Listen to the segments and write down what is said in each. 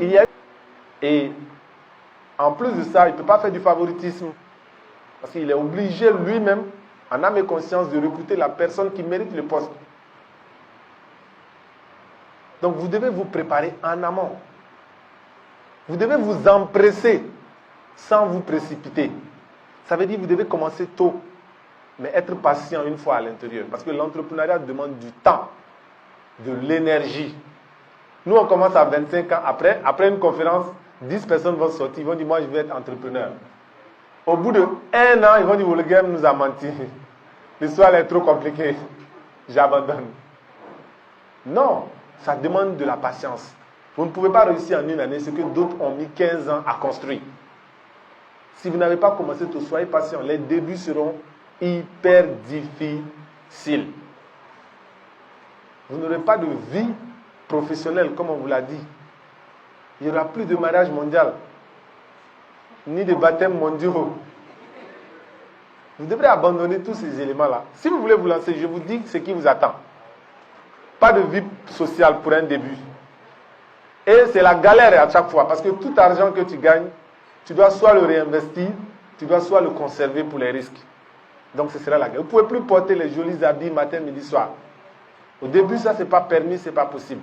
Il y a... Et en plus de ça, il ne peut pas faire du favoritisme. Parce qu'il est obligé lui-même, en âme et conscience, de recruter la personne qui mérite le poste. Donc vous devez vous préparer en amont. Vous devez vous empresser sans vous précipiter. Ça veut dire que vous devez commencer tôt, mais être patient une fois à l'intérieur. Parce que l'entrepreneuriat demande du temps, de l'énergie. Nous, on commence à 25 ans. Après une conférence, 10 personnes vont sortir. Ils vont dire, moi, je vais être entrepreneur. Au bout de 1 an, ils vont dire, le gars nous a menti. L'histoire est trop compliquée. J'abandonne. Non, ça demande de la patience. Vous ne pouvez pas réussir en une année ce que d'autres ont mis 15 ans à construire. Si vous n'avez pas commencé tôt, soyez patient. Les débuts seront hyper difficiles. Vous n'aurez pas de vie professionnelle, comme on vous l'a dit. Il n'y aura plus de mariage mondial, ni de baptême mondiaux. Vous devrez abandonner tous ces éléments-là. Si vous voulez vous lancer, je vous dis ce qui vous attend. Pas de vie sociale pour un début. Et c'est la galère à chaque fois, parce que tout argent que tu gagnes, tu dois soit le réinvestir, tu dois soit le conserver pour les risques. Donc ce sera la galère. Vous ne pouvez plus porter les jolis habits matin, midi, soir. Au début, ça, ce n'est pas permis, ce n'est pas possible.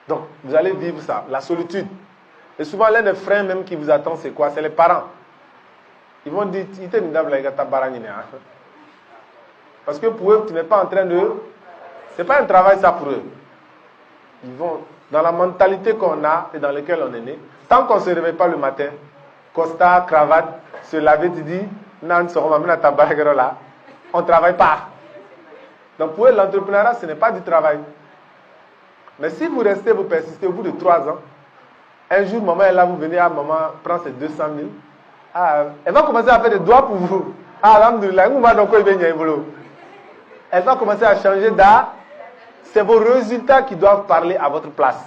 Donc, vous allez vivre ça, la solitude. Et souvent, l'un des freins même qui vous attend, c'est quoi? C'est les parents. Ils vont dire, parce que pour eux, tu n'es pas en train de... Ce n'est pas un travail, ça, pour eux. Ils vont, dans la mentalité qu'on a et dans laquelle on est né, tant qu'on ne se réveille pas le matin, costard, cravate, se laver, tu dis, on ne travaille pas. Donc pour eux, l'entrepreneuriat, ce n'est pas du travail. Mais si vous restez, vous persistez, au bout de 3 ans, un jour, maman est là, vous venez, maman prend ses 200 000. Elle va commencer à faire des doigts pour vous. Elle va commencer à changer d'art. C'est vos résultats qui doivent parler à votre place.